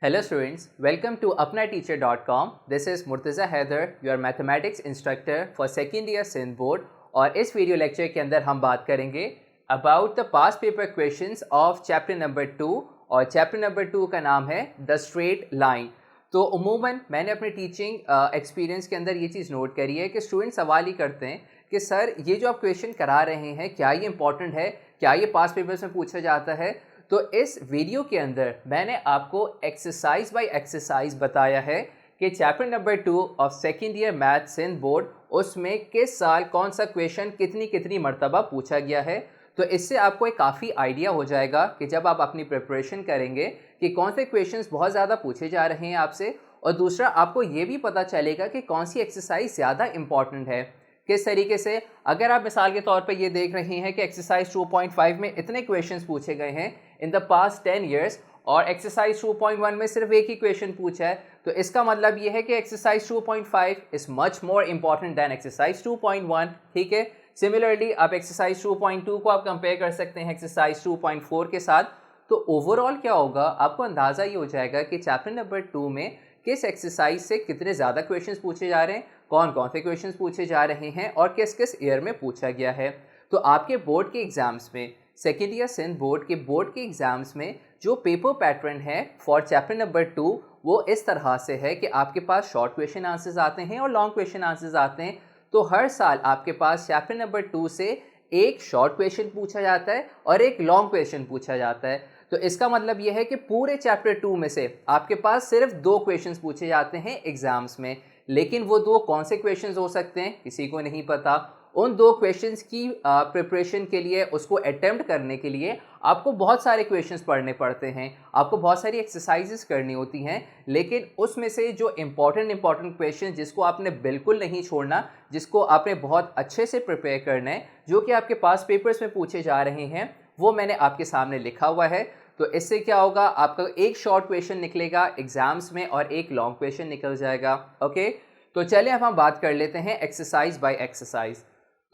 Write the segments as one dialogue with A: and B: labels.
A: Hello students, welcome to apnateacher.com. This is Murtaza Haider, your mathematics instructor for second year Sindh board और इस video lecture के अंदर हम बात करेंगे about the past paper questions of chapter number 2 और chapter number 2 का नाम है द स्ट्रेट लाइन। तो उमूमन मैंने अपने टीचिंग एक्सपीरियंस के अंदर ये चीज़ नोट करी है कि स्टूडेंट सवाल ही करते हैं कि सर ये जो आप क्वेश्चन करा रहे हैं क्या ये इंपॉर्टेंट है, क्या ये पास्ट पेपर्स में पूछा जाता है। तो इस वीडियो के अंदर मैंने आपको एक्सरसाइज बाय एक्सरसाइज बताया है कि chapter number 2 of second year math Sindh board उसमें किस साल कौन सा क्वेश्चन कितनी कितनी मरतबा पूछा गया है। तो इससे आपको एक काफ़ी आइडिया हो जाएगा कि जब आप अपनी प्रिपरेशन करेंगे कि कौन से क्वेश्चंस बहुत ज़्यादा पूछे जा रहे हैं आपसे, और दूसरा आपको ये भी पता चलेगा कि कौन सी एक्सरसाइज ज़्यादा इंपॉर्टेंट है। किस तरीके से अगर आप मिसाल के तौर पे ये देख रहे हैं कि एक्सरसाइज 2.5 में इतने क्वेश्चंस पूछे गए हैं इन द पास्ट 10 ईयर्स और एक्सरसाइज 2.1 में सिर्फ एक ही क्वेश्चन पूछा है, तो इसका मतलब ये है कि exercise 2.5 is much more important than exercise 2.1। ठीक है, सिमिलरली आप एक्सरसाइज 2.2 को आप कंपेयर कर सकते हैं एक्सरसाइज 2.4 के साथ। तो ओवरऑल क्या होगा, आपको अंदाज़ा ये हो जाएगा कि चैप्टर नंबर 2 में किस एक्सरसाइज से कितने ज़्यादा क्वेश्चंस पूछे जा रहे हैं, कौन कौन से क्वेश्चंस पूछे जा रहे हैं और किस किस ईयर में पूछा गया है। तो आपके बोर्ड के एग्ज़ाम्स में, सेकेंड ईयर सिंध बोर्ड के एग्ज़ाम्स में जो पेपर पैटर्न है फॉर चैप्टर नंबर 2 वो इस तरह से है कि आपके पास शॉर्ट क्वेश्चन आंसर्स आते हैं और लॉन्ग क्वेश्चन आंसर्स आते हैं। तो हर साल आपके पास चैप्टर नंबर 2 से एक शॉर्ट क्वेश्चन पूछा जाता है और एक लॉन्ग क्वेश्चन पूछा जाता है। तो इसका मतलब यह है कि पूरे चैप्टर 2 में से आपके पास सिर्फ 2 क्वेश्चंस पूछे जाते हैं एग्जाम्स में, लेकिन वो 2 कौन से क्वेश्चंस हो सकते हैं किसी को नहीं पता। उन 2 क्वेश्चंस की प्रिपरेशन के लिए, उसको अटेम्प्ट करने के लिए आपको बहुत सारे क्वेश्चंस पढ़ने पड़ते हैं, आपको बहुत सारी एक्सरसाइजेस करनी होती हैं, लेकिन उसमें से जो इंपॉर्टेंट क्वेश्चन जिसको आपने बिल्कुल नहीं छोड़ना, जिसको आपने बहुत अच्छे से प्रिपेयर करना है, जो कि आपके पास पेपर्स में पूछे जा रहे हैं, वो मैंने आपके सामने लिखा हुआ है। तो इससे क्या होगा, आपका एक शॉर्ट क्वेश्चन निकलेगा एग्जाम्स में और एक लॉन्ग क्वेश्चन निकल जाएगा। ओके, तो चलिए अब हम बात कर लेते हैं एक्सरसाइज बाय एक्सरसाइज।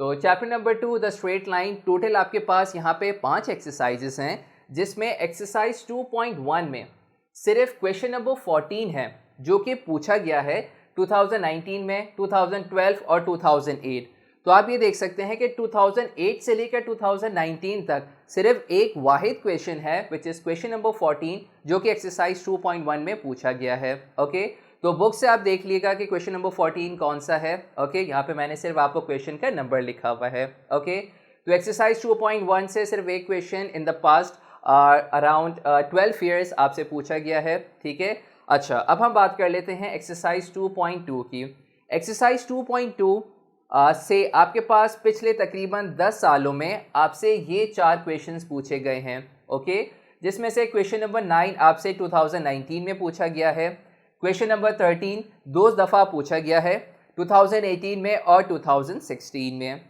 A: तो chapter number 2 the straight line, total आपके पास यहाँ पे 5 एक्सरसाइजेस हैं, जिसमें एक्सरसाइज 2.1 में सिर्फ क्वेश्चन नंबर 14 है जो कि पूछा गया है 2019 में, 2012 और 2008। तो आप ये देख सकते हैं कि 2008 से लेकर 2019 तक सिर्फ एक वाहिद क्वेश्चन है विच इज़ क्वेश्चन नंबर 14 जो कि एक्सरसाइज 2.1 में पूछा गया है। ओके, तो बुक से आप देख लीजिएगा कि क्वेश्चन नंबर 14 कौन सा है। ओके, यहाँ पे मैंने सिर्फ आपको क्वेश्चन का नंबर लिखा हुआ है। ओके, तो एक्सरसाइज 2.1 से सिर्फ एक question in the past around 12 years आपसे पूछा गया है। ठीक है, अच्छा अब हम बात कर लेते हैं एक्सरसाइज 2.2 की। एक्सरसाइज 2.2 से आपके पास पिछले तकरीबन 10 सालों में आपसे ये 4 क्वेश्चंस पूछे गए हैं। ओके, जिसमें से क्वेश्चन नंबर 9 आपसे 2019 में पूछा गया है, क्वेश्चन नंबर 13 2 दफ़ा पूछा गया है 2018 में और 2016 में,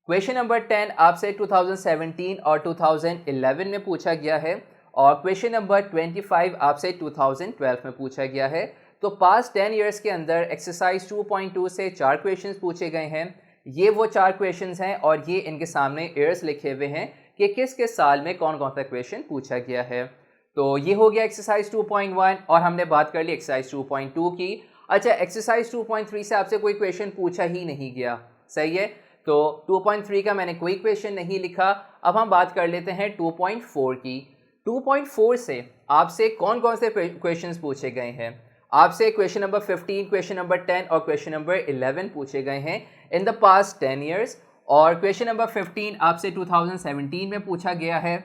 A: क्वेश्चन नंबर 10 आपसे 2017 और 2011 में पूछा गया है और क्वेश्चन नंबर 25 आपसे 2012 में पूछा गया है। तो पास्ट 10 ईयर्स के अंदर एक्सरसाइज 2.2 से 4 क्वेश्चंस पूछे गए हैं। ये वो 4 क्वेश्चंस हैं और ये इनके सामने ईयर्स लिखे हुए हैं कि किस किस साल में कौन कौन सा क्वेश्चन पूछा गया है। तो ये हो गया एक्सरसाइज 2.1 और हमने बात कर ली एक्सरसाइज 2.2 की। अच्छा, एक्सरसाइज 2.3 से आपसे कोई क्वेश्चन पूछा ही नहीं गया, सही है, तो 2.3 का मैंने कोई क्वेश्चन नहीं लिखा। अब हम बात कर लेते हैं 2.4 की। 2.4 से आपसे कौन कौन से क्वेश्चंस पूछे गए हैं। आपसे क्वेश्चन नंबर 15, क्वेश्चन नंबर 10 और क्वेश्चन नंबर 11 पूछे गए हैं इन द पास्ट 10 ईयर्स और क्वेश्चन नंबर 15 आपसे 2017 में पूछा गया है।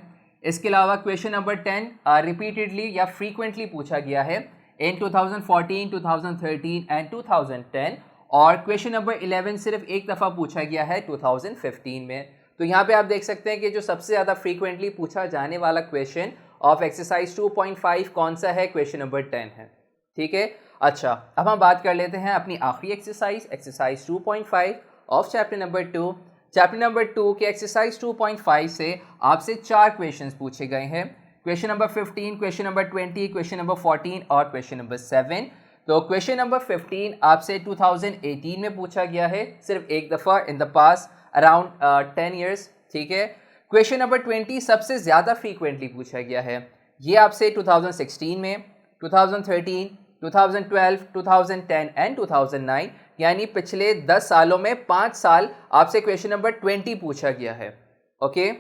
A: इसके अलावा क्वेश्चन नंबर 10 रिपीटेडली या फ्रीक्वेंटली पूछा गया है इन 2014, 2013 एंड 2010 और क्वेश्चन नंबर 11 सिर्फ एक दफ़ा पूछा गया है 2015 में। तो यहाँ पे आप देख सकते हैं कि जो सबसे ज़्यादा फ्रीक्वेंटली पूछा जाने वाला क्वेश्चन ऑफ एक्सरसाइज 2.5 कौन सा है, क्वेश्चन नंबर 10 है। ठीक है, अच्छा अब हम बात कर लेते हैं अपनी आखिरी exercise 2.5 of chapter number 2। Chapter number 2 के एक्सरसाइज 2.5 से आपसे 4 क्वेश्चंस पूछे गए हैं, question number 15, question number 20, question number 14 और क्वेश्चन नंबर 7। तो क्वेश्चन नंबर 15 आपसे 2018 में पूछा गया है, सिर्फ एक दफ़ा in the past around 10 years. ठीक है, क्वेश्चन नंबर 20 सबसे ज़्यादा फ्रीक्वेंटली पूछा गया है, ये आपसे 2016 में। 2013, 2012, 2010 एंड 2009, यानी पिछले 10 सालों में 5 साल आपसे क्वेश्चन नंबर 20 पूछा गया है। ओके,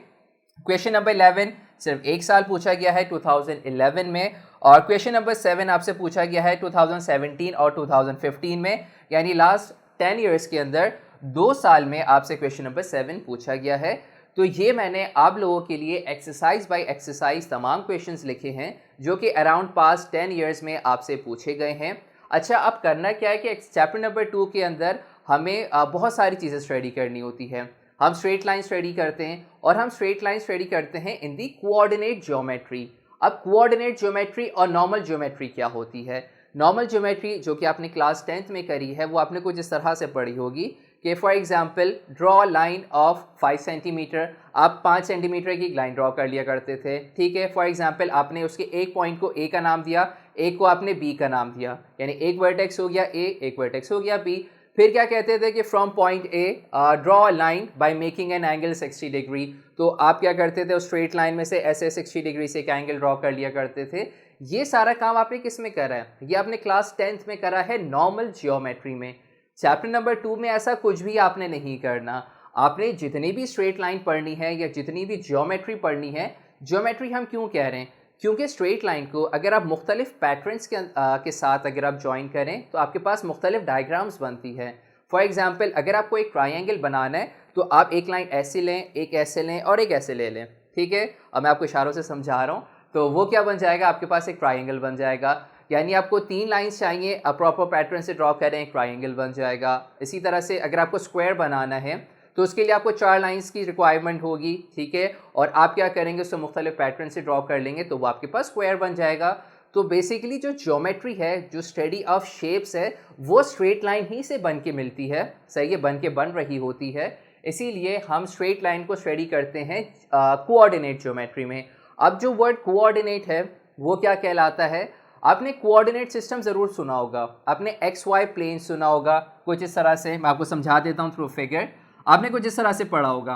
A: क्वेश्चन नंबर 11 सिर्फ 1 साल पूछा गया है 2011 में, और क्वेश्चन नंबर 7 आपसे पूछा गया है 2017 और 2015 में, यानी लास्ट 10 ईयर्स के अंदर 2 साल में आपसे क्वेश्चन नंबर 7 पूछा गया है। तो ये मैंने आप लोगों के लिए एक्सरसाइज बाय एक्सरसाइज तमाम क्वेश्चंस लिखे हैं जो कि अराउंड पास्ट 10 ईयर्स में आपसे पूछे गए हैं। अच्छा, अब करना क्या है कि चैप्टर नंबर 2 के अंदर हमें बहुत सारी चीज़ें स्टडी करनी होती है। हम स्ट्रेट लाइन स्टडी करते हैं, और हम स्ट्रेट लाइन स्टडी करते हैं इन दी कोऑर्डिनेट ज्योमेट्री। अब कोऑर्डिनेट ज्योमेट्री और नॉर्मल ज्योमेट्री क्या होती है? नॉर्मल ज्योमेट्री जो कि आपने क्लास 10th में करी है, वो आपने कुछ इस तरह से पढ़ी होगी कि for example draw line of 5 centimetre, आप 5 सेंटीमीटर की लाइन ड्रॉ कर लिया करते थे। ठीक है, फॉर एग्जांपल आपने उसके एक पॉइंट को ए का नाम दिया, एक को आपने बी का नाम दिया, यानी एक वर्टेक्स हो गया ए, एक वर्टेक्स हो गया बी। फिर क्या कहते थे कि from point A draw a line by making an angle 60 degree. तो आप क्या करते थे, उस स्ट्रेट लाइन में से ऐसे 60 डिग्री से एक एंगल ड्रॉ कर लिया करते थे। ये सारा काम आपने किस में करा है? ये आपने क्लास 10th में करा है नॉर्मल ज्योमेट्री में। चैप्टर नंबर 2 में ऐसा कुछ भी आपने नहीं करना। आपने जितनी भी स्ट्रेट लाइन पढ़नी है या जितनी भी ज्योमेट्री पढ़नी है, ज्योमेट्री हम क्यों कह रहे हैं? क्योंकि स्ट्रेट लाइन को अगर आप मुख्तलिफ पैटर्न्स के साथ अगर आप ज्वाइन करें तो आपके पास मुख्तलिफ डायग्राम्स बनती है। फॉर एग्जांपल अगर आपको एक ट्रायंगल बनाना है तो आप एक लाइन ऐसे लें, एक ऐसे लें और एक ऐसे ले लें। ठीक है, अब मैं आपको इशारों से समझा रहा हूँ, तो वो क्या बन जाएगा, आपके पास एक ट्रायंगल बन जाएगा। यानी आपको 3 लाइंस चाहिए, अब प्रॉपर पैटर्न से ड्रॉ करें, एक ट्रायंगल बन जाएगा। इसी तरह से अगर आपको स्क्वायर बनाना है तो उसके लिए आपको 4 लाइंस की रिक्वायरमेंट होगी। ठीक है, और आप क्या करेंगे, उससे मुख्तलिफ पैटर्न से ड्रॉ कर लेंगे तो वो आपके पास स्क्वायर बन जाएगा। तो बेसिकली जो ज्योमेट्री है, जो स्टडी ऑफ शेप्स है, वो स्ट्रेट लाइन ही से बन के मिलती है। सही है, बन रही होती है। इसीलिए हम स्ट्रेट लाइन को स्टडी करते हैं कोऑर्डिनेट ज्योमेट्री में। अब जो वर्ड कोऑर्डिनेट है वो क्या कहलाता है? आपने कोऑर्डिनेट सिस्टम ज़रूर सुना होगा, आपने एक्स वाई प्लेन सुना होगा कुछ इस तरह से। मैं आपको समझा देता हूँ थ्रू फिगर। आपने कुछ इस तरह से पढ़ा होगा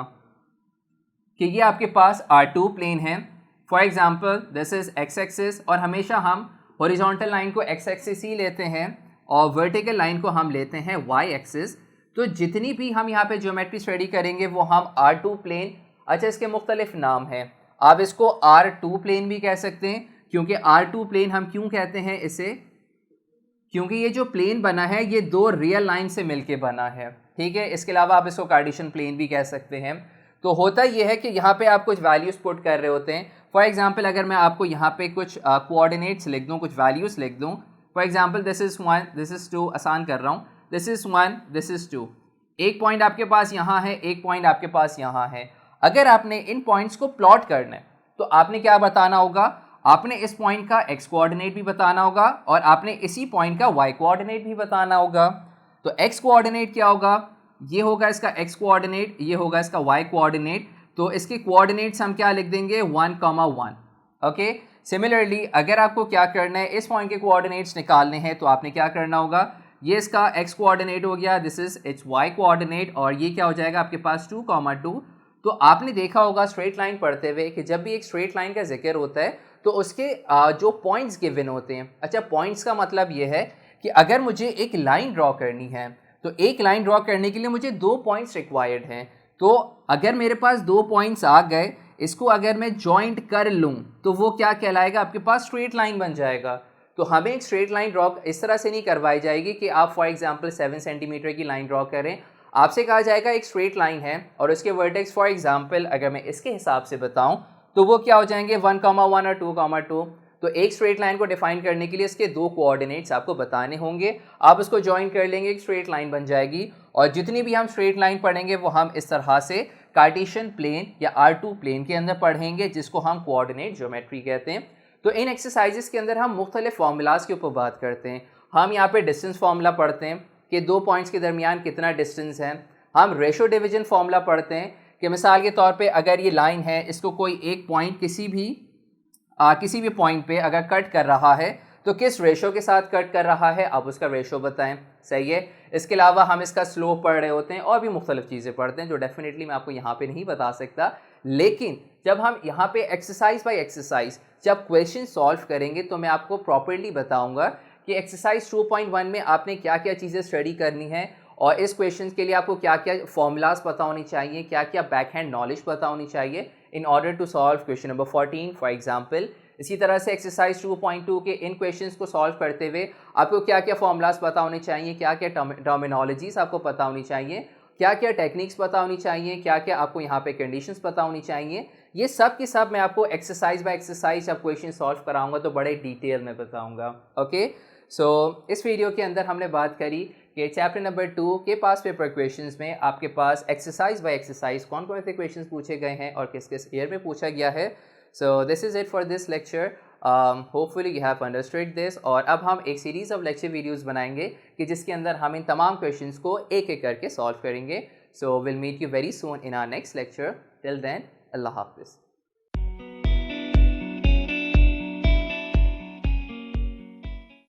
A: कि ये आपके पास R2 प्लेन है। For example this is x axis, और हमेशा हम हॉरिजॉन्टल लाइन को एक्स एक्सिस ही लेते हैं और वर्टिकल लाइन को हम लेते हैं वाई एक्सिस। तो जितनी भी हम यहाँ पे ज्योमेट्री स्टडी करेंगे वो हम R2 प्लेन, अच्छा इसके मुख्तलिफ नाम हैं। आप इसको R2 प्लेन भी कह सकते हैं, क्योंकि R2 प्लेन हम क्यों कहते हैं इसे? क्योंकि ये जो प्लेन बना है ये 2 रियल लाइन से मिलके बना है। ठीक है, इसके अलावा आप इसको कार्टेशियन प्लेन भी कह सकते हैं। तो होता ये है कि यहाँ पे आप कुछ वैल्यूज़ पुट कर रहे होते हैं। फॉर एग्जांपल अगर मैं आपको यहाँ पे कुछ कोऑर्डिनेट्स लिख दूँ, कुछ वैल्यूज़ लिख दूँ, for example this is 1, this is 2, आसान कर रहा हूँ, दिस इज़ 1, दिस इज़ 2। एक पॉइंट आपके पास यहाँ है, एक पॉइंट आपके पास यहाँ है। अगर आपने इन पॉइंट्स को प्लॉट करना है तो आपने क्या बताना होगा? आपने इस पॉइंट का एक्स कोऑर्डिनेट भी बताना होगा और आपने इसी पॉइंट का वाई कोऑर्डिनेट भी बताना होगा। तो एक्स कोऑर्डिनेट क्या होगा? ये होगा इसका एक्स कोऑर्डिनेट, ये होगा इसका वाई कोऑर्डिनेट। तो इसके कोऑर्डिनेट्स हम क्या लिख देंगे? 1,1। ओके, सिमिलरली अगर आपको क्या करना है, इस पॉइंट के कोऑर्डिनेट्स निकालने हैं तो आपने क्या करना होगा? ये इसका एक्स कोऑर्डिनेट हो गया, this is its Y coordinate, और ये क्या हो जाएगा आपके पास 2,2। तो आपने देखा होगा स्ट्रेट लाइन पढ़ते हुए कि जब भी एक स्ट्रेट लाइन का जिक्र होता है तो उसके जो पॉइंट्स गिवन होते हैं। अच्छा, पॉइंट्स का मतलब ये है कि अगर मुझे एक लाइन ड्रॉ करनी है तो एक लाइन ड्रॉ करने के लिए मुझे 2 पॉइंट्स रिक्वायर्ड हैं। तो अगर मेरे पास 2 पॉइंट्स आ गए, इसको अगर मैं जॉइंट कर लूँ तो वो क्या कहलाएगा? आपके पास स्ट्रेट लाइन बन जाएगा। तो हमें एक स्ट्रेट लाइन ड्रॉ इस तरह से नहीं करवाई जाएगी कि आप फॉर एग्जांपल 7 सेंटीमीटर की लाइन ड्रॉ करें। आपसे कहा जाएगा एक स्ट्रेट लाइन है और उसके वर्टेक्स फॉर एग्जांपल अगर मैं इसके हिसाब से बताऊं तो वो क्या हो जाएंगे? 1,1 और 2,2। तो एक स्ट्रेट लाइन को डिफाइन करने के लिए इसके 2 कोऑर्डिनेट्स आपको बताने होंगे। आप उसको ज्वाइन कर लेंगे, एक स्ट्रेट लाइन बन जाएगी। और जितनी भी हम स्ट्रेट लाइन पढ़ेंगे वो हम इस तरह से कार्टेशियन प्लेन या R2 प्लेन के अंदर पढ़ेंगे, जिसको हम कोऑर्डिनेट ज्योमेट्री कहते हैं। तो इन एक्सरसाइजेस के अंदर हम मुख्तलिफ फार्मूलाज के ऊपर बात करते हैं। हम यहाँ पे डिस्टेंस फार्मूला पढ़ते हैं कि 2 पॉइंट्स के दरमियान कितना डिस्टेंस है। हम रेशो डिवीजन फार्मूला पढ़ते हैं कि मिसाल के तौर पे अगर ये लाइन है, इसको कोई एक पॉइंट किसी भी पॉइंट पे अगर कट कर रहा है तो किस रेशो के साथ कट कर रहा है, आप उसका रेशो बताएं। सही है। इसके अलावा हम इसका स्लोप पढ़ रहे होते हैं और भी मुख्तलिफ चीज़ें पढ़ते हैं जो डेफिनेटली मैं आपको यहाँ पे नहीं बता सकता। लेकिन जब हम यहाँ पे एक्सरसाइज बाय एक्सरसाइज जब क्वेश्चन सॉल्व करेंगे तो मैं आपको प्रॉपरली बताऊँगा कि एक्सरसाइज 2.1 में आपने क्या क्या चीज़ें स्टडी करनी है और इस क्वेश्चन के लिए आपको क्या क्या फॉर्मूलाज पता होनी चाहिए, क्या क्या बैक हैंड नॉलेज पता होनी चाहिए in order to solve question number 14 for example. इसी तरह से एक्सरसाइज 2.2 के इन क्वेश्चंस को सॉल्व करते हुए आपको क्या क्या फॉर्मूलाज पता होने चाहिए, क्या क्या टर्मिनोलॉजीज आपको पता होनी चाहिए, क्या क्या टेक्निक्स पता होनी चाहिए, क्या क्या आपको यहाँ पे कंडीशंस पता होनी चाहिए। ये सब के सब मैं आपको एक्सरसाइज बाय एक्सरसाइज जब क्वेश्चन सॉल्व कराऊंगा तो बड़े डिटेल में बताऊंगा। ओके, सो इस वीडियो के अंदर हमने बात करी कि चैप्टर नंबर 2 के पास पेपर क्वेश्चंस में आपके पास एक्सरसाइज बाय एक्सरसाइज कौन कौन से क्वेश्चंस पूछे गए हैं और किस किस ईयर में पूछा गया है। So this is it for this lecture. Hopefully you have understood this. और अब हम एक सीरीज़ ऑफ लेक्चर वीडियोज़ बनाएंगे कि जिसके अंदर हम इन तमाम क्वेश्चंस को एक एक करके सॉल्व करेंगे। So will meet you very soon in our next lecture. Till then, अल्लाह हाफिज़।